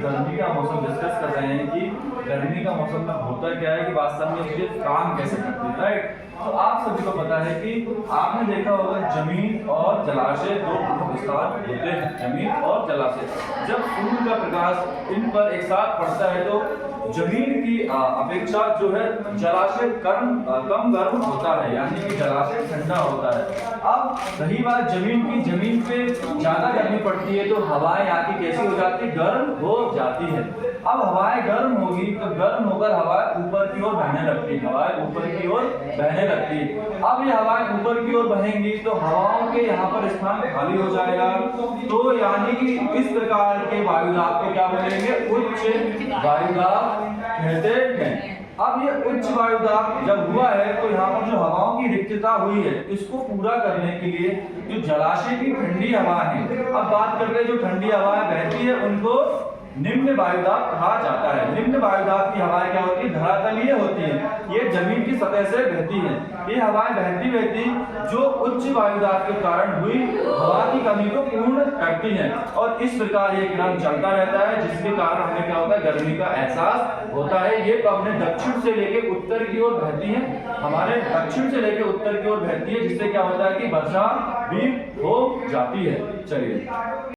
गर्मी का मौसम डिस्कस कर रहे हैं कि गर्मी का मौसम में होता क्या है कि वास्तव में ये काम कैसे करती है, राइट। तो आप सभी को पता है कि आपने देखा होगा जमीन और जलाशय दो प्रमुख स्थान होते हैं। जमीन और जलाशय, जब सूर्य का प्रकाश इन पर एक साथ पड़ता है तो जमीन की अपेक्षा जो है जलाशय कम गर्म होता है, यानी कि जलाशय ठंडा होता है। अब रही बात जमीन की, जमीन पे ज्यादा गर्मी पड़ती है तो हवाएं यहाँ की कैसी हो जाती है, गर्म हो जाती है। अब हवाएं गर्म होगी तो गर्म होकर हवाएं ऊपर की ओर बहने लगती है, हवाएं ऊपर की ओर बहने लगती है। अब ये हवाएं ऊपर की ओर बहेंगी तो हवाओं के यहाँ पर स्थान खाली हो जाएगा, तो यानी कि इस प्रकार के वायुदाब को क्या बोलेंगे, उच्च वायुदाब कहते हैं। अब ये उच्च वायुदाब जब हुआ है तो यहाँ पर जो हवाओं की रिक्तता हुई है, इसको पूरा करने के लिए जो जलाशय की ठंडी हवा है, अब बात करते हैं जो ठंडी हवाएं बहती है उनको निम्न वायुदाब कहा जाता है। निम्न वायुदाब की हवाएं क्या होती है, धरातलीय होती है, ये जमीन की सतह से बहती है। ये हवाएं बहती जो उच्च वायुदाब के कारण हुई हवा की कमी को पूर्ण करती हैं, और इस प्रकार ये क्रम चलता रहता है, जिसके कारण हमें क्या होता है, गर्मी का एहसास होता है। ये तो अपने दक्षिण से लेके उत्तर की ओर बहती है, हमारे दक्षिण से लेके उत्तर की ओर बहती है, जिससे क्या होता है कि वर्षा भी हो जाती है। चलिए।